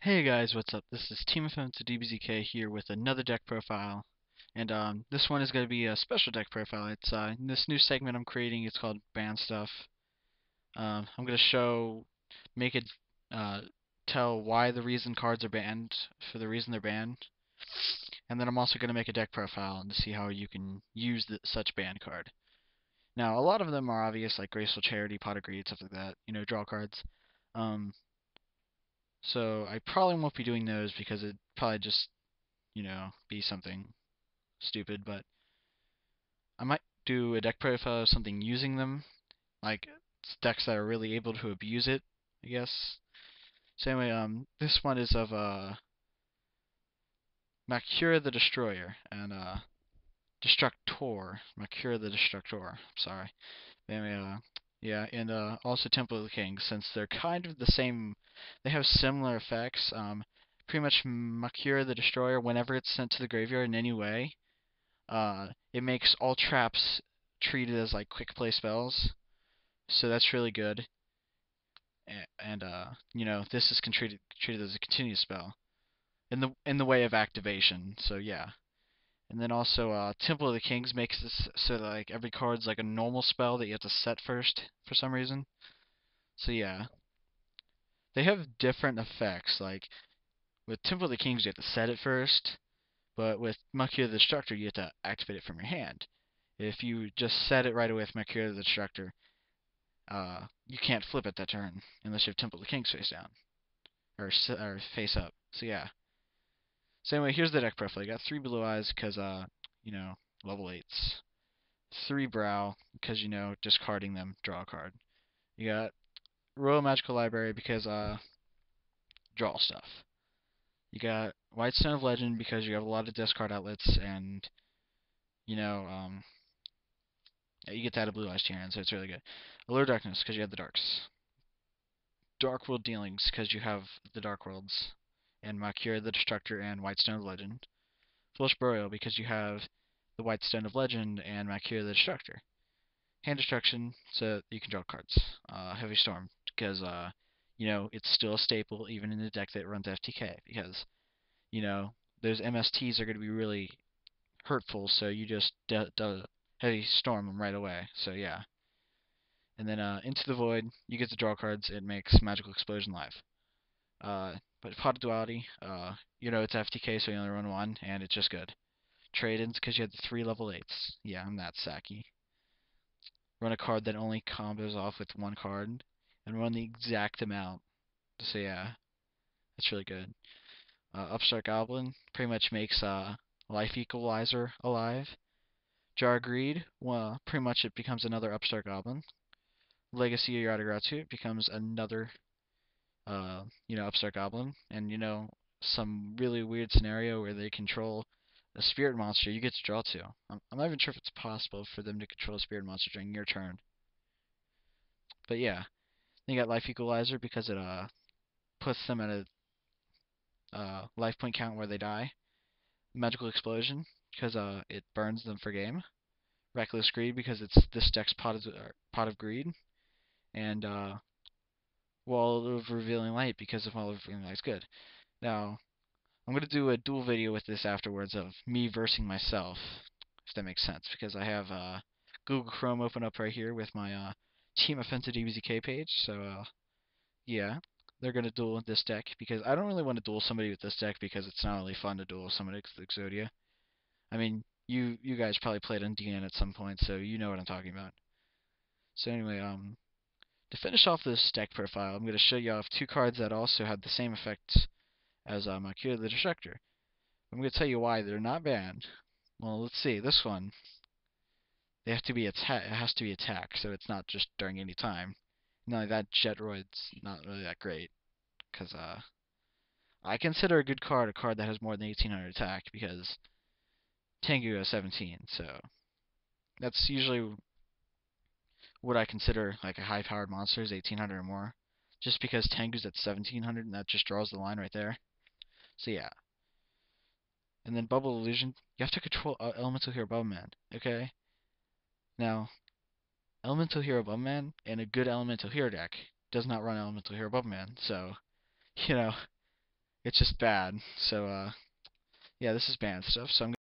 Hey guys, what's up? This is Team FM to DBZK here with another deck profile, and this one is going to be a special deck profile. It's this new segment I'm creating. It's called Ban Stuff. I'm going to make it, uh, tell why the reason cards are banned for the reason they're banned, and then I'm also going to make a deck profile and to see how you can use such banned card. Now, a lot of them are obvious, like Graceful Charity, Pot of Greed, stuff like that. Draw cards. Um, so I probably won't be doing those because it probably just be something stupid, but I might do a deck profile of something using them, like decks that are really able to abuse it, I guess. So anyway, this one is of Makyura the Destroyer and Destructor, Makyura the Destructor. Sorry. Anyway, yeah, and also Temple of the King, since they're kind of the same. They have similar effects. Pretty much Makyura the Destroyer, whenever it's sent to the graveyard in any way, it makes all traps treated as like quick play spells, so that's really good. And this is treated as a continuous spell in the way of activation. So yeah. And then also, Temple of the Kings makes this so that like every card's like a normal spell that you have to set first for some reason. So yeah, they have different effects. Like with Temple of the Kings, you have to set it first, but with Makyura the Destructor, you have to activate it from your hand. If you just set it right away with Makyura the Destructor, you can't flip it that turn unless you have Temple of the Kings face down or face up. So yeah. So anyway, here's the deck profile. You got 3 Blue Eyes because level 8s. 3 Brow because discarding them, draw a card. You got Royal Magical Library because draw stuff. You got White Stone of Legend because you have a lot of discard outlets and you know you get to add a Blue Eyes to your hand, so it's really good. Allure Darkness because you have the darks. Dark World Dealings because you have the Dark Worlds and Makyura the Destructor and White Stone of Legend. Foolish Burial because you have the White Stone of Legend and Makyura the Destructor. Hand Destruction so you can draw cards. Heavy Storm because it's still a staple even in a deck that runs FTK because you know those MSTs are going to be really hurtful, so you just Heavy Storm them right away. So yeah. And then Into the Void, you get to draw cards. It makes Magical Explosion live. But Pot of Duality, it's FTK, so you only run one, and it's just good. Trade-ins, because you had the 3 level 8s. Yeah, I'm that sacky. Run a card that only combos off with one card, and run the exact amount. So yeah, that's really good. Upstart Goblin pretty much makes Life Equalizer alive. Jar Greed, well, pretty much it becomes another Upstart Goblin. Legacy of Yatagratsu becomes another Upstart Goblin, and some really weird scenario where they control a spirit monster, you get to draw two. I'm not even sure if it's possible for them to control a spirit monster during your turn. But yeah, they got Life Equalizer because it puts them at a life point count where they die. Magical Explosion because it burns them for game. Reckless Greed because it's this deck's pot of greed, and Wall of Revealing Light because of Wall of Revealing Light's good. Now, I'm going to do a dual video with this afterwards of me versing myself, if that makes sense, because I have Google Chrome open up right here with my Team Offensive DBZK page, so yeah, they're going to duel this deck, because I don't really want to duel somebody with this deck because it's not really fun to duel somebody with Exodia. I mean, you guys probably played on DN at some point, so you know what I'm talking about. So anyway, to finish off this deck profile, I'm going to show you off 2 cards that also have the same effect as Makyura the Destructor. I'm going to tell you why they're not banned. Well, let's see. This one, they have to be it has to be attack, so it's not just during any time. Not only that, Jetroid's not really that great, because I consider a good card a card that has more than 1800 attack, because Tengu has 17, so that's usually what I consider like a high-powered monster is 1800 or more. Just because Tengu's at 1700, and that just draws the line right there. So yeah. And then Bubble Illusion, you have to control Elemental Hero Bubbleman, okay? Now, Elemental Hero Bubbleman and a good Elemental Hero deck does not run Elemental Hero Bubbleman, so, you know, It's just bad. So yeah, this is banned stuff. So I'm